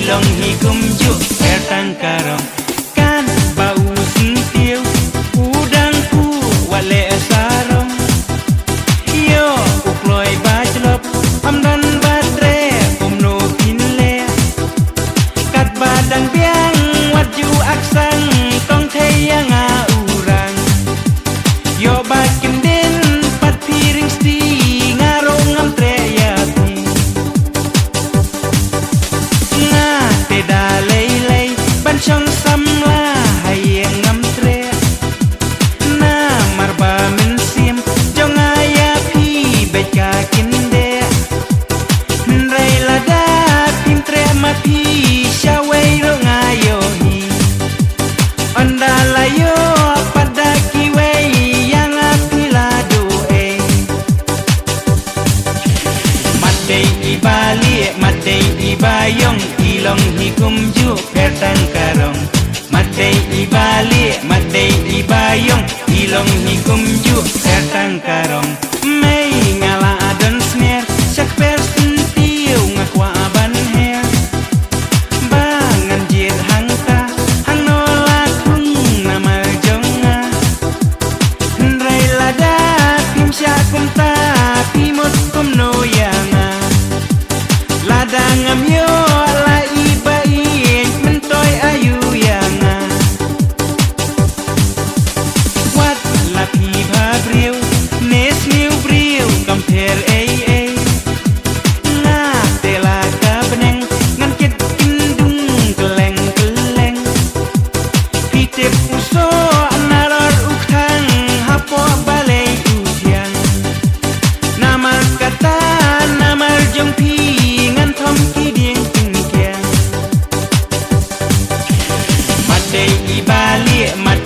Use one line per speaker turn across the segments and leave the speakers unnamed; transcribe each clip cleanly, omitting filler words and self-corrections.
ilong hi kumju ertang karong kan bau sintiu udang ku wale sarong yo ukloi bajlop amdan batre umno pinle kat badang biang waju aksang tong theyang urang yo bakin din pat piring sti ngarong am treya chong samla hayeng ngam tre na marba min sim jong aya phi beka kinde rai lada tim tre ma phi shawai ro ngayo hi ondala yo pada kiwe yang apila do madai ibali madai ibayong ilong hikumju pertang karong madai ibali madai ibayong ilong hikumju pertang karong mei ngala adon sner sak persentiu ngakwa aban her bangan jir hangta hang nolak hung nama jonga rai lada tim syakum ta pimot kum no yanga ladang am yo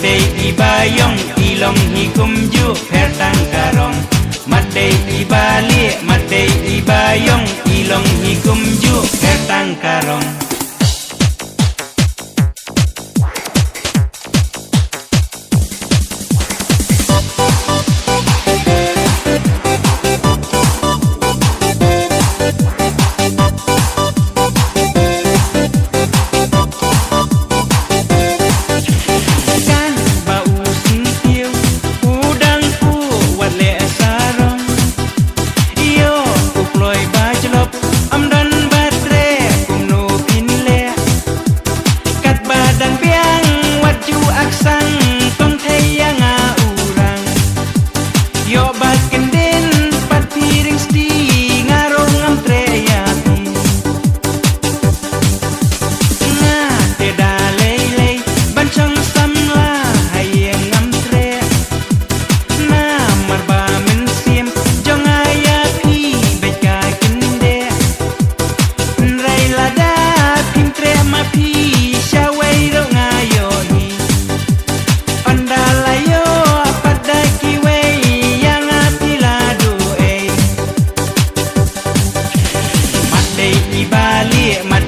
madai ibayong ilong hikumju pertang karong madai ibali madai ibayong ilong hikumju pertang karong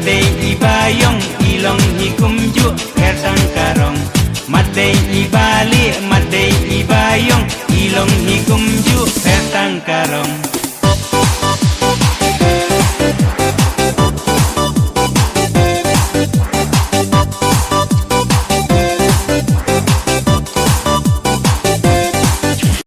madai ibayong ilong hikumju pertang karong madai ibali madai ibayong ilong hikumju pertang karong